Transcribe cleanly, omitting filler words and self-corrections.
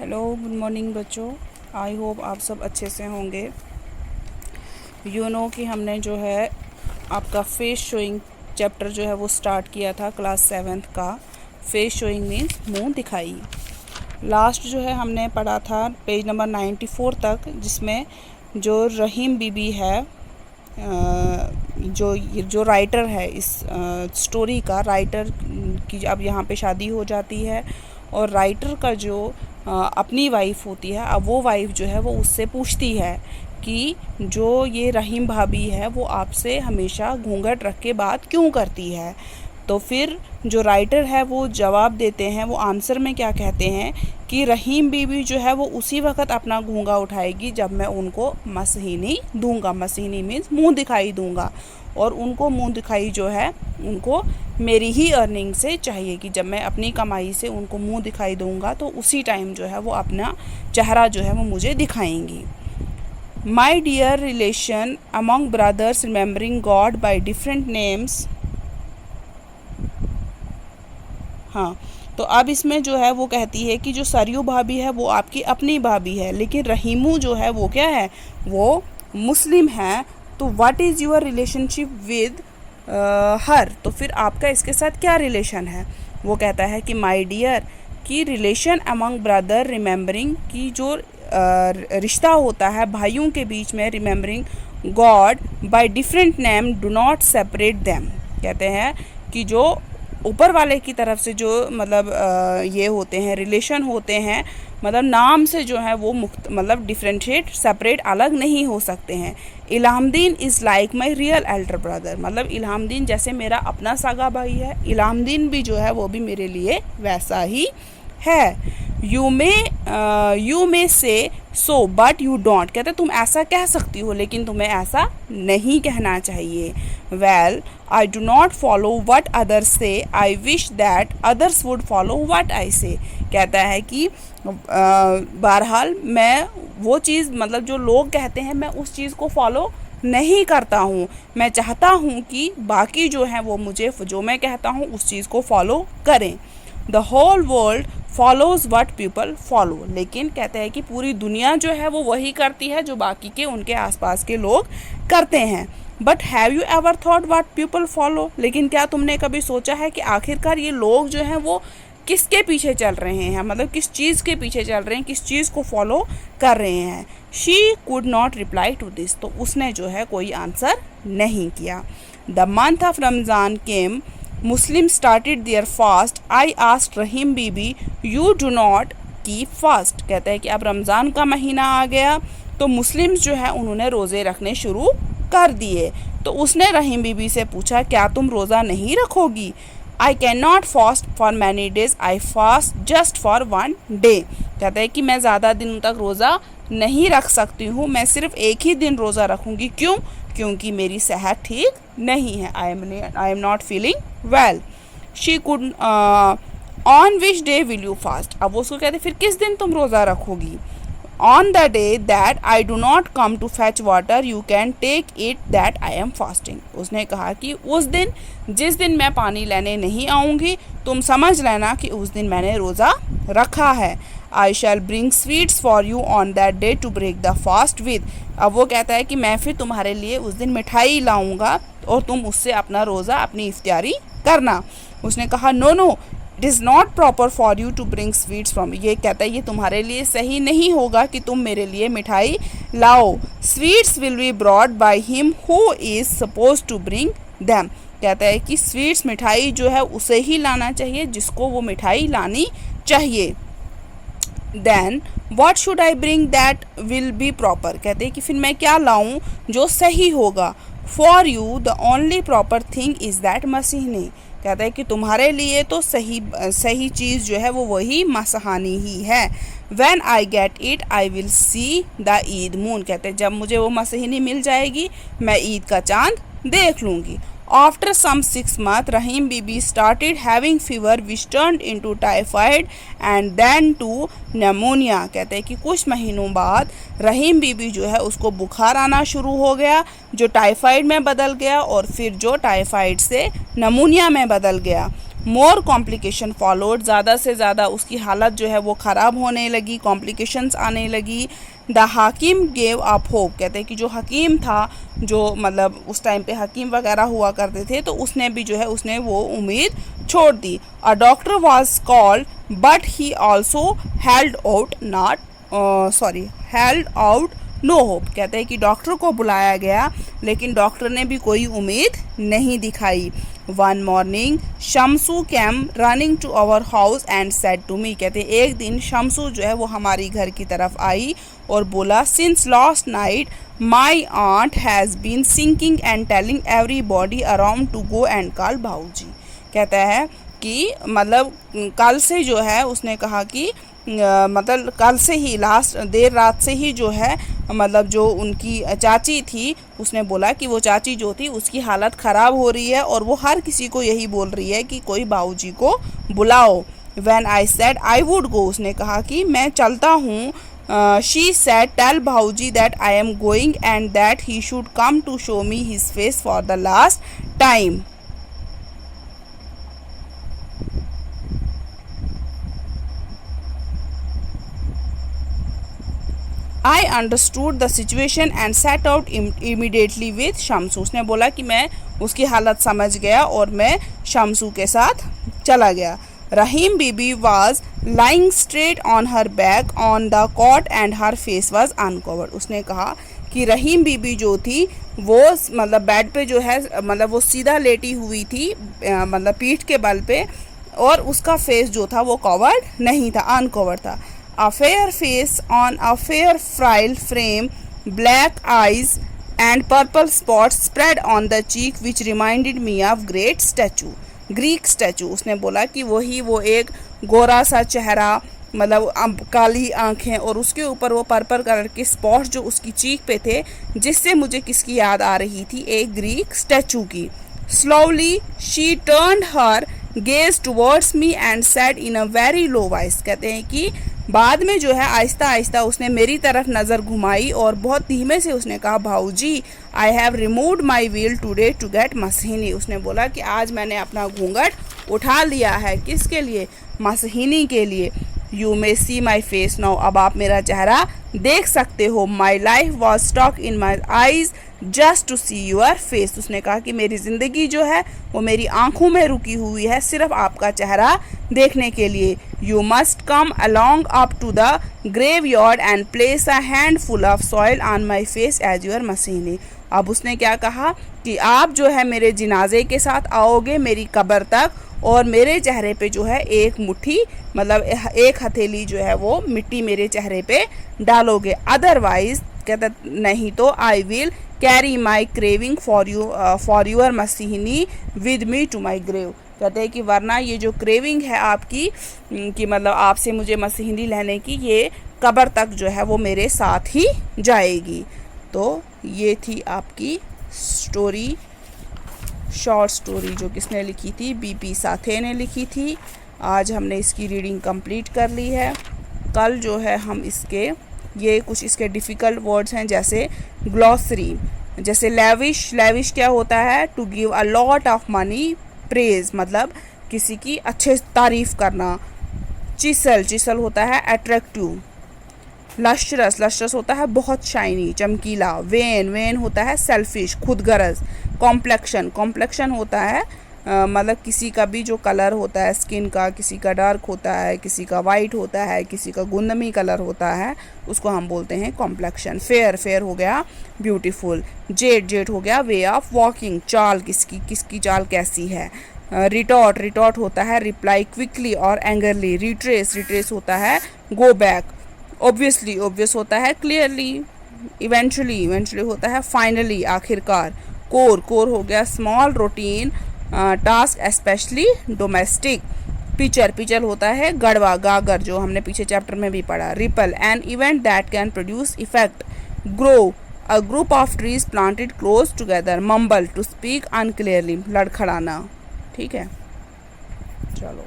Hello, good morning बच्चों। I hope आप सब अच्छे से होंगे। कि हमने जो है आपका फेस शोइंग चैप्टर जो है वो स्टार्ट किया था क्लास 7th का। फेस शोइंग मीन्स मुंह दिखाई। लास्ट जो है हमने पढ़ा था पेज नंबर 94 तक, जिसमें जो रहीम बीबी है, जो राइटर है इस स्टोरी का, राइटर की अब यहाँ पे शादी हो जाती है और राइटर का जो अपनी वाइफ होती है, अब वो वाइफ जो है वो उससे पूछती है कि जो ये रहीम भाभी है वो आपसे हमेशा घूंघट रख के बात क्यों करती है। तो फिर जो राइटर है वो जवाब देते हैं, वो आंसर में क्या कहते हैं कि रहीम बीबी जो है वो उसी वक्त अपना घूंघा उठाएगी जब मैं उनको मसहीनी दूंगा। मसहीनी मीन्स मुंह दिखाई दूंगा, और उनको मुंह दिखाई जो है उनको मेरी ही अर्निंग से चाहिए कि जब मैं अपनी कमाई से उनको मुंह दिखाई दूंगा तो उसी टाइम जो है वो अपना चेहरा जो है वो मुझे दिखाएंगी। My dear relation among brothers remembering God by different names. हाँ, तो अब इसमें जो है वो कहती है कि जो सरयू भाभी है वो आपकी अपनी भाभी है, लेकिन रहीमू जो है वो क्या है, वो मुस्लिम है। तो what is your relationship with her, तो फिर आपका इसके साथ क्या रिलेशन है। वो कहता है कि माय डियर, की रिलेशन अमंग ब्रदर रिमेंबरिंग, की जो रिश्ता होता है भाइयों के बीच में, remembering God by different name do not separate them. कहते हैं कि जो ऊपर वाले की तरफ से जो मतलब ये होते हैं, रिलेशन होते हैं, मतलब नाम से जो है वो मतलब डिफ्रेंशिएट, सेपरेट, अलग नहीं हो सकते हैं। Ilhamuddin is like my real elder brother, मतलब इल्हामुद्दीन जैसे मेरा अपना सागा भाई है, इल्हामुद्दीन भी जो है वो भी मेरे लिए वैसा ही है। यू मे से सो बट यू डोंट, कहते तुम ऐसा कह सकती हो लेकिन तुम्हें ऐसा नहीं कहना चाहिए। Well I do not follow what others say, I wish that others would follow what I say. कहता है कि बहरहाल मैं वो चीज़, मतलब जो लोग कहते हैं मैं उस चीज़ को फॉलो नहीं करता हूँ। मैं चाहता हूँ कि बाकी जो हैं वो मुझे जो मैं कहता हूँ उस चीज़ को फॉलो करें। The whole world follows what people follow, लेकिन कहते हैं कि पूरी दुनिया जो है वो वही करती है जो बाकी के उनके आसपास के लोग करते हैं। But have you ever thought what people follow, लेकिन क्या तुमने कभी सोचा है कि आखिरकार ये लोग जो हैं वो किसके पीछे चल रहे हैं, मतलब किस चीज़ के पीछे चल रहे हैं, किस चीज़ को फॉलो कर रहे हैं। She could not reply to this, तो उसने जो है कोई आंसर नहीं किया। The month of Ramzan came, Muslims started their fast. I asked Rahim Bibi, you do not keep fast। कहते हैं कि अब रमज़ान का महीना आ गया तो मुस्लिम्स जो है उन्होंने रोज़े रखने शुरू कर दिए। तो उसने रहीम बीबी से पूछा, क्या तुम रोज़ा नहीं रखोगी। I cannot fast for many days, I fast just for one day। कहते हैं कि मैं ज़्यादा दिनों तक रोज़ा नहीं रख सकती हूँ, मैं सिर्फ एक ही दिन रोज़ा रखूँगी। क्यों? क्योंकि मेरी सेहत ठीक नहीं है। I am not feeling well. She could on which day will you fast, अब वो उसको कहते फिर किस दिन तुम रोज़ा रखोगी। On the day that I do not come to fetch water you can take it that I am fasting. उसने कहा कि उस दिन, जिस दिन मैं पानी लेने नहीं आऊँगी, तुम समझ लेना कि उस दिन मैंने रोज़ा रखा है। I shall bring sweets for you on that day to break the fast with. अब वो कहता है कि मैं फिर तुम्हारे लिए उस दिन मिठाई लाऊंगा और तुम उससे अपना रोज़ा, अपनी इफ्तारी करना। उसने कहा no no, it is not proper for you to bring sweets from, ये कहता है ये तुम्हारे लिए सही नहीं होगा कि तुम मेरे लिए मिठाई लाओ। Sweets will be brought by him who is suppose to bring them. कहता है कि स्वीट्स, मिठाई जो है उसे ही लाना चाहिए जिसको वो मिठाई लानी चाहिए। Then what should I bring that will be proper, कहते हैं कि फिर मैं क्या लाऊं जो सही होगा। For you the only proper thing is that मसीहनी, कहता है कि तुम्हारे लिए तो सही चीज़ जो है वो वही मसहानी ही है। When I get it I will see the Eid moon, कहते हैं जब मुझे वो मसीहनी मिल जाएगी मैं ईद का चांद देख लूँगी। After some 6 months, Rahim Bibi started having fever which turned into typhoid and then to pneumonia। कहते हैं कि कुछ महीनों बाद रहीम बीबी जो है उसको बुखार आना शुरू हो गया, जो टाइफाइड में बदल गया और फिर जो टाइफाइड से नमूनिया में बदल गया। मोर कॉम्प्लिकेशन फॉलोड, ज़्यादा से ज़्यादा उसकी हालत जो है वो ख़राब होने लगी, कॉम्प्लिकेशंस आने लगी। The hakim gave up hope, कहते हैं कि जो हकीम था, जो मतलब उस टाइम पे हकीम वगैरह हुआ करते थे, तो उसने भी जो है उसने वो उम्मीद छोड़ दी। A doctor was called but he also held out no hope, कहते हैं कि डॉक्टर को बुलाया गया लेकिन डॉक्टर ने भी कोई उम्मीद नहीं दिखाई। One morning Shamsu came running to our house and said to me, कहते हैं एक दिन शमसू जो है वो हमारी घर की तरफ आई और बोला, since last night my aunt has been sinking and telling everybody around to go and call Bhauji, कहता है कि मतलब कल से जो है उसने कहा कि मतलब कल से ही देर रात से ही जो है मतलब जो उनकी चाची थी उसने बोला कि वो चाची जो थी उसकी हालत ख़राब हो रही है और वो हर किसी को यही बोल रही है कि कोई बाऊजी को बुलाओ। When I said I would go, उसने कहा कि मैं चलता हूँ। She said tell Bhauji that I am going and that he should come to show me his face for the last time. I understood the situation and set out immediately with Shamsu, उसने बोला कि मैं उसकी हालत समझ गया और मैं शमसू के साथ चला गया। रहीम बीबी was lying straight on her back on the cot and her face was uncovered, उसने कहा कि रहीम बीबी जो थी वो मतलब बेड पे जो है मतलब वो सीधा लेटी हुई थी मतलब पीठ के बल पे, और उसका फेस जो था वो कवर्ड नहीं था, अनकवर्ड था। A fair face on a fair frail frame, black eyes and purple spots spread on the cheek which reminded me of Greek statue, उसने बोला कि वही वो एक गोरा सा चेहरा मतलब काली आंखें और उसके ऊपर वो पर्पल कलर के स्पॉट्स जो उसकी चीक पे थे, जिससे मुझे किसकी याद आ रही थी, एक ग्रीक स्टैचू की। Slowly she turned her gaze towards me and said in a very low voice, कहते हैं कि बाद में जो है आहिस्ता आहिस्ता उसने मेरी तरफ नज़र घुमाई और बहुत धीमे से उसने कहा, भाऊजी I have removed my veil today to get मसहिनी, उसने बोला कि आज मैंने अपना घूंघट उठा लिया है, किसके लिए, मसहिनी के लिए। You may see my face now, अब आप मेरा चेहरा देख सकते हो। My life was stuck in my eyes just to see your face, उसने कहा कि मेरी ज़िंदगी जो है वो मेरी आंखों में रुकी हुई है सिर्फ आपका चेहरा देखने के लिए। You must come along up to the graveyard and place a handful of soil on my face as your मसीनी, अब उसने क्या कहा कि आप जो है मेरे जिनाजे के साथ आओगे मेरी कब्र तक और मेरे चेहरे पे जो है एक मुट्ठी मतलब एक हथेली जो है वो मिट्टी मेरे चेहरे पे डालोगे, अदरवाइज कहता नहीं तो I will carry my craving for your मसीहनी with me to my grave, कहते हैं कि वरना ये जो क्रेविंग है आपकी कि मतलब आपसे मुझे मसीहनी लेने की, ये कब्र तक जो है वो मेरे साथ ही जाएगी। तो ये थी आपकी स्टोरी, शॉर्ट स्टोरी जो किसने लिखी थी, बीपी साथे ने लिखी थी। आज हमने इसकी रीडिंग कंप्लीट कर ली है। कल जो है हम ये कुछ इसके डिफ़िकल्ट वर्ड्स हैं जैसे ग्लॉसरी, जैसे लेविश क्या होता है, to give a lot of money, praise मतलब किसी की अच्छे तारीफ़ करना। चिसल होता है अट्रैक्टिव। लश्रस होता है बहुत शाइनी चमकीला। वेन होता है सेल्फिश खुदगर्ज। कॉम्प्लेक्शन होता है मतलब किसी का भी जो कलर होता है स्किन का, किसी का डार्क होता है, किसी का वाइट होता है, किसी का गुंदमी कलर होता है, उसको हम बोलते हैं कॉम्प्लेक्शन। फेयर हो गया ब्यूटीफुल। जेट हो गया वे ऑफ वॉकिंग, चाल किसकी चाल कैसी है। रिटॉर्ट होता है रिप्लाई क्विकली और एंगरली। रिट्रेस होता है गो बैक। ऑब्वियस होता है क्लियरली। इवेंचुअली होता है फाइनली आखिरकार। कोर हो गया small routine task specially domestic. Pitcher होता है गड़वा गागर, जो हमने पीछे चैप्टर में भी पढ़ा। Ripple an event that can produce effect. Grove a group of trees planted close together. Mumble to speak unclearly, लड़खड़ाना। ठीक है, चलो।